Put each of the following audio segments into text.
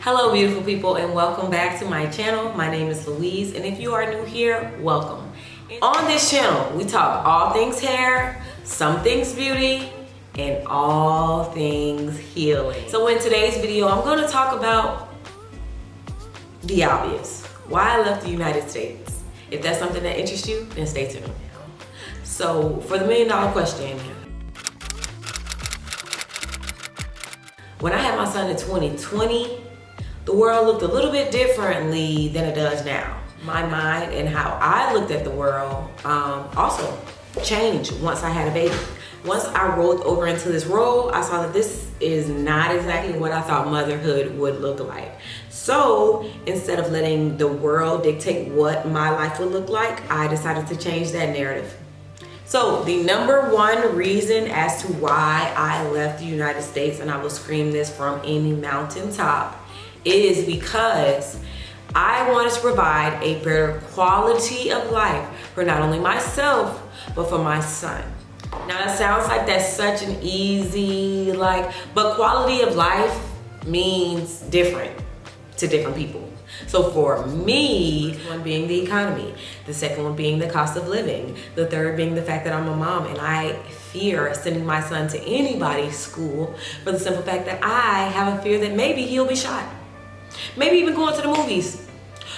Hello beautiful people, and welcome back to my channel. My name is Louise, and if you are new here, welcome. On this channel, we talk all things hair, some things beauty, and all things healing. So in today's video, I'm going to talk about the obvious. Why I left the United States. If that's something that interests you, then stay tuned. So for the $1 million question, when I had my son in 2020, the world looked a little bit differently than it does now. My mind and how I looked at the world also changed once I had a baby. Once I rolled over into this role, I saw that this is not exactly what I thought motherhood would look like. So instead of letting the world dictate what my life would look like, I decided to change that narrative. So the number one reason as to why I left the United States, and I will scream this from any mountaintop, is because I wanted to provide a better quality of life for not only myself, but for my son. Now it sounds like that's such an easy, but quality of life means different to different people. So for me, one being the economy, the second one being the cost of living, the third being the fact that I'm a mom and I fear sending my son to anybody's school for the simple fact that I have a fear that maybe he'll be shot. Maybe even going to the movies.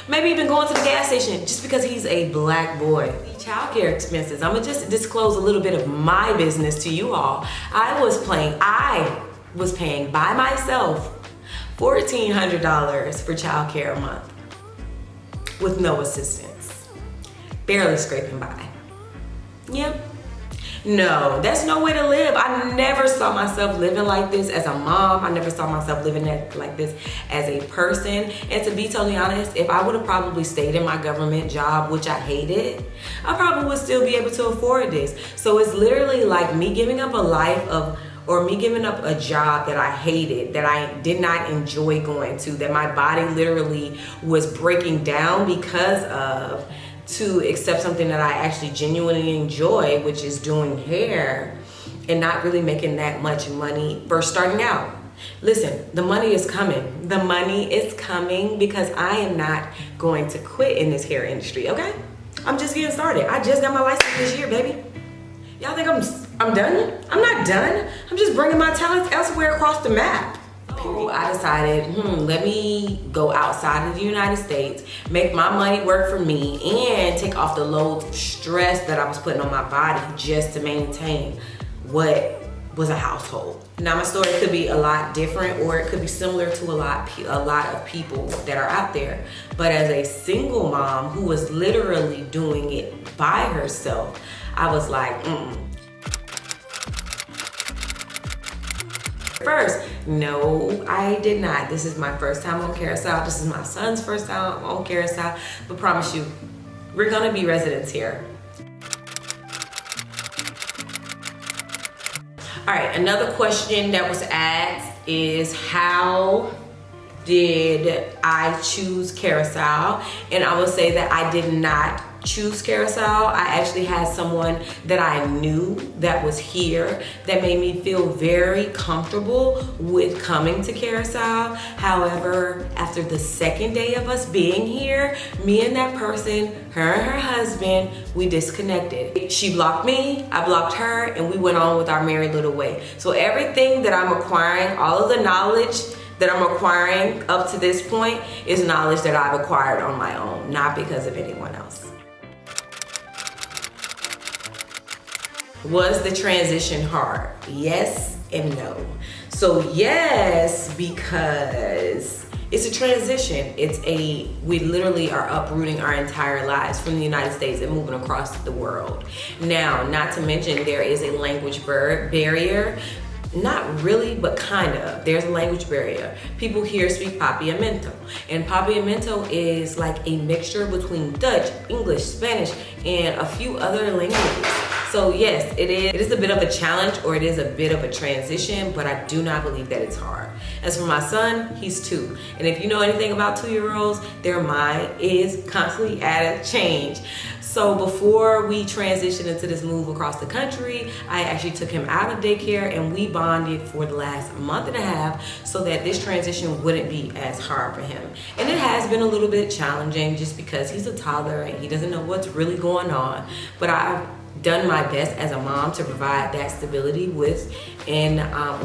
Maybe even going to the gas station just because he's a black boy. The childcare expenses. I'm gonna just disclose a little bit of my business to you all. I was paying by myself $1,400 for childcare a month with no assistance. Barely scraping by. Yep. No, that's no way to live. I never saw myself living like this as a mom. I never saw myself living like this as a person. And to be totally honest, if I would have probably stayed in my government job, which I hated, I probably would still be able to afford this. So it's literally like me giving up a life or me giving up a job that I hated, that I did not enjoy going to, that my body literally was breaking down because of, to accept something that I actually genuinely enjoy, which is doing hair and not really making that much money first starting out. Listen, the money is coming. The money is coming because I am not going to quit in this hair industry, okay? I'm just getting started. I just got my license this year, baby. Y'all think I'm done? I'm not done. I'm just bringing my talents elsewhere across the map. I decided, let me go outside of the United States, make my money work for me, and take off the loads of stress that I was putting on my body just to maintain what was a household. Now my story could be a lot different, or it could be similar to a lot of people that are out there. But as a single mom who was literally doing it by herself, I was like, First, no, I did not. This is my first time on Curacao. This is my son's first time on Curacao. But promise you, we're gonna be residents here. All right, another question that was asked is, how did I choose Curacao? And I will say that I did not choose Curacao. I actually had someone that I knew that was here that made me feel very comfortable with coming to Curacao. However, after the second day of us being here, me and that person, her and her husband, we disconnected. She blocked me, I blocked her, and we went on with our merry little way. So everything that I'm acquiring, all of the knowledge that I'm acquiring up to this point is knowledge that I've acquired on my own, not because of anyone else. Was the transition hard? Yes and no. So yes, because it's a transition. We literally are uprooting our entire lives from the United States and moving across the world. Now, not to mention there is a language barrier. Not really, but kind of. There's a language barrier. People here speak Papiamento. And Papiamento is like a mixture between Dutch, English, Spanish, and a few other languages. So yes, it is a bit of a challenge, or it is a bit of a transition, but I do not believe that it's hard. As for my son, he's 2. And if you know anything about 2-year-olds, their mind is constantly at a change. So before we transitioned into this move across the country, I actually took him out of daycare and we bonded for the last month and a half so that this transition wouldn't be as hard for him. And it has been a little bit challenging just because he's a toddler and he doesn't know what's really going on. But I've done my best as a mom to provide that stability within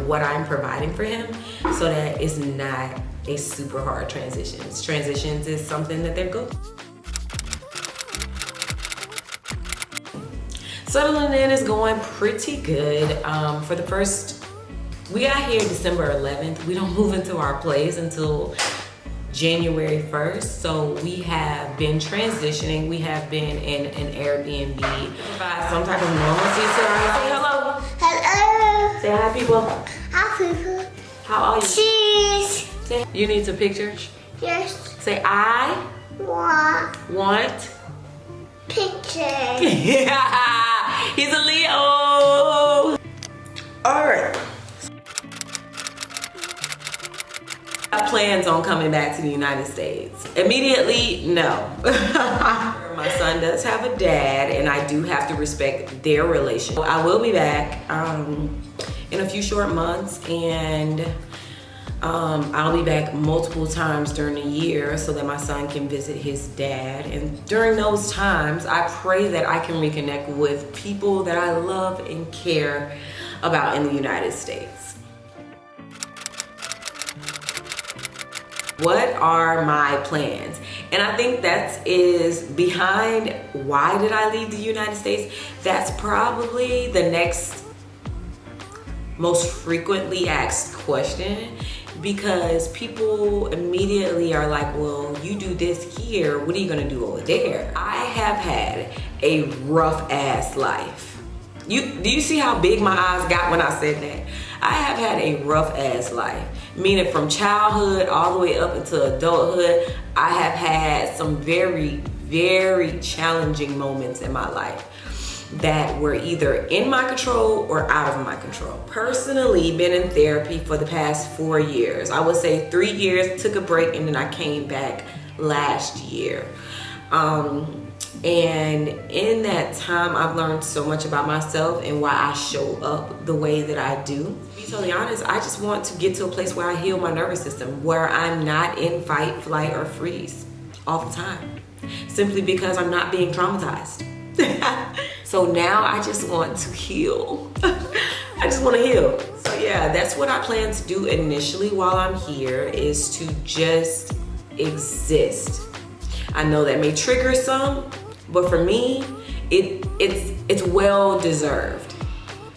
what I'm providing for him so that it's not a super hard transition. Transitions is something that they're good. Settling in is going pretty good. For the first, we got here December 11th. We don't move into our place until January 1st. So we have been transitioning. We have been in an Airbnb. Provide some type of normalcy to our life. Say hello. Hello. Say hi, people. Hi, people. How are you? Cheese. Say, you need a picture? Yes. Say, I want picture. Yeah, he's a Leo. All right. I have plans on coming back to the United States. Immediately, no. My son does have a dad, and I do have to respect their relationship. I will be back in a few short months, and I'll be back multiple times during the year so that my son can visit his dad. And during those times, I pray that I can reconnect with people that I love and care about in the United States. What are my plans? And I think that is behind why did I leave the United States? That's probably the next most frequently asked question, because people immediately are like, well, you do this here, what are you gonna do over there? I have had a rough ass life. Do you see how big my eyes got when I said that? I have had a rough ass life, meaning from childhood all the way up into adulthood. I have had some very, very challenging moments in my life that were either in my control or out of my control. Personally, been in therapy for the past 4 years. I would say 3 years, took a break, and then I came back last year. And in that time, I've learned so much about myself and why I show up the way that I do. To be totally honest, I just want to get to a place where I heal my nervous system, where I'm not in fight, flight, or freeze all the time, simply because I'm not being traumatized. So now I just want to heal. I just want to heal. So yeah, that's what I plan to do initially while I'm here, is to just exist. I know that may trigger some, but for me, it's well deserved.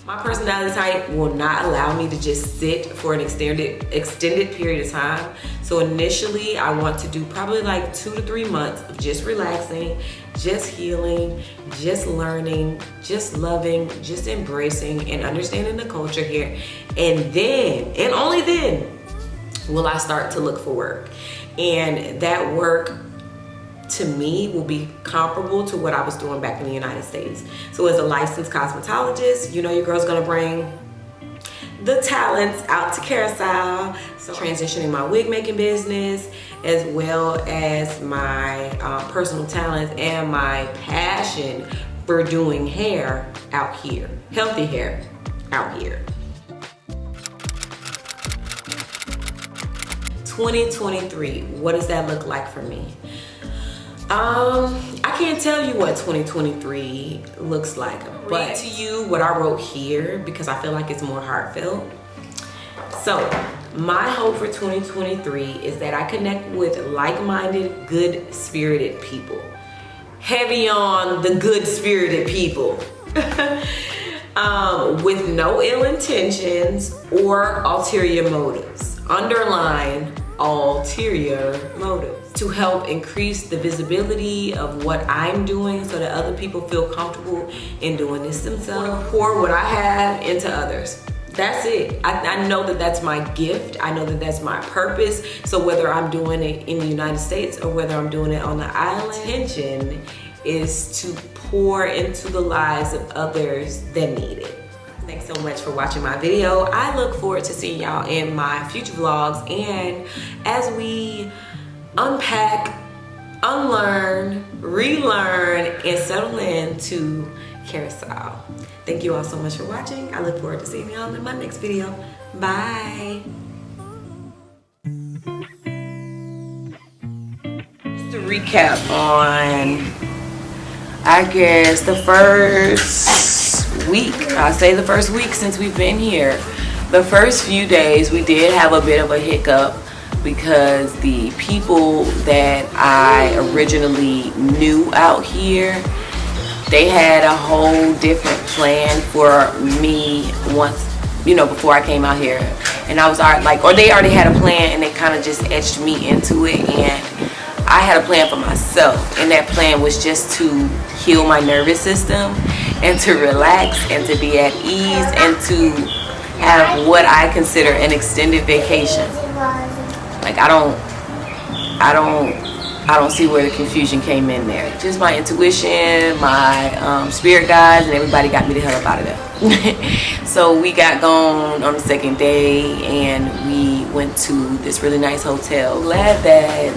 My personality type will not allow me to just sit for an extended period of time. So initially, I want to do probably like 2 to 3 months of just relaxing, just healing, just learning, just loving, just embracing and understanding the culture here. And then, and only then, will I start to look for work. And that work, to me, will be comparable to what I was doing back in the United States. So as a licensed cosmetologist, you know your girl's gonna bring the talents out to Curacao. So transitioning my wig making business, as well as my personal talents and my passion for doing hair out here, healthy hair out here. 2023, what does that look like for me? I can't tell you what 2023 looks like, but read to you what I wrote here because I feel like it's more heartfelt. So my hope for 2023 is that I connect with like-minded, good-spirited people. Heavy on the good-spirited people. With no ill intentions or ulterior motives. Underline ulterior motives. To help increase the visibility of what I'm doing so that other people feel comfortable in doing this themselves. Pour what I have into others. That's it. I know that that's my gift. I know that that's my purpose. So whether I'm doing it in the United States or whether I'm doing it on the island, intention is to pour into the lives of others that need it. Thanks so much for watching my video. I look forward to seeing y'all in my future vlogs and as we unpack, unlearn, relearn, and settle into Curacao. Thank you all so much for watching. I look forward to seeing y'all in my next video. Bye. Just to recap on, I guess, the first week. I say the first week since we've been here. The first few days we did have a bit of a hiccup because the people that I originally knew out here, they had a whole different plan for me once, you know, before I came out here. And I was already like, or they already had a plan and they kind of just edged me into it. And I had a plan for myself. And that plan was just to heal my nervous system and to relax and to be at ease and to have what I consider an extended vacation. Like I don't see where the confusion came in there. Just my intuition, my spirit guides, and everybody got me the hell up out of there. So we got going on the second day and we went to this really nice hotel. Glad that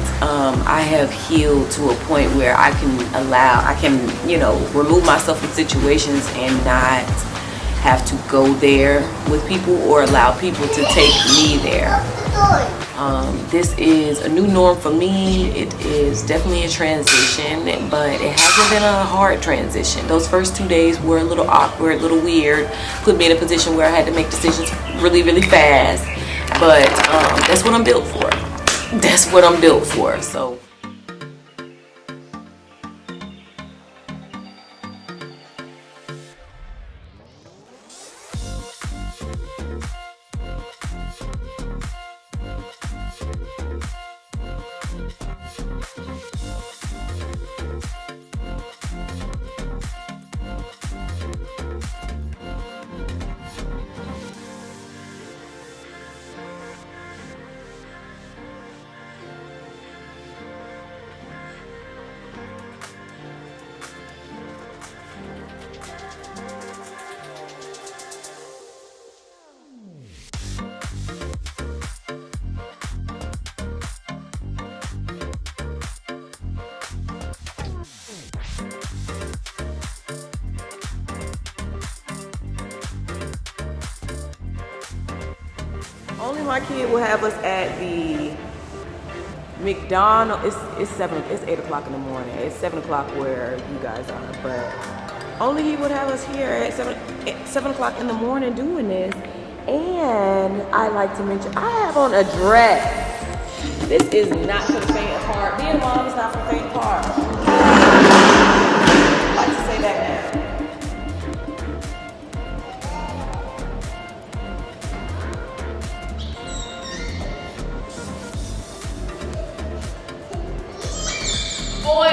I have healed to a point where I can, you know, remove myself from situations and not have to go there with people or allow people to take me there. This is a new norm for me. It is definitely a transition, but it hasn't been a hard transition. Those first 2 days were a little awkward, a little weird. Put me in a position where I had to make decisions really, really fast. But that's what I'm built for. That's what I'm built for. So. Only my kid will have us at the McDonald's. It's 8 o'clock in the morning. It's 7 o'clock where you guys are, but only he would have us here at 7 o'clock in the morning doing this. And I like to mention, I have on a dress. This is not for the faint of heart. Being a mom is not for the faint of heart. I like to say that now. Boy,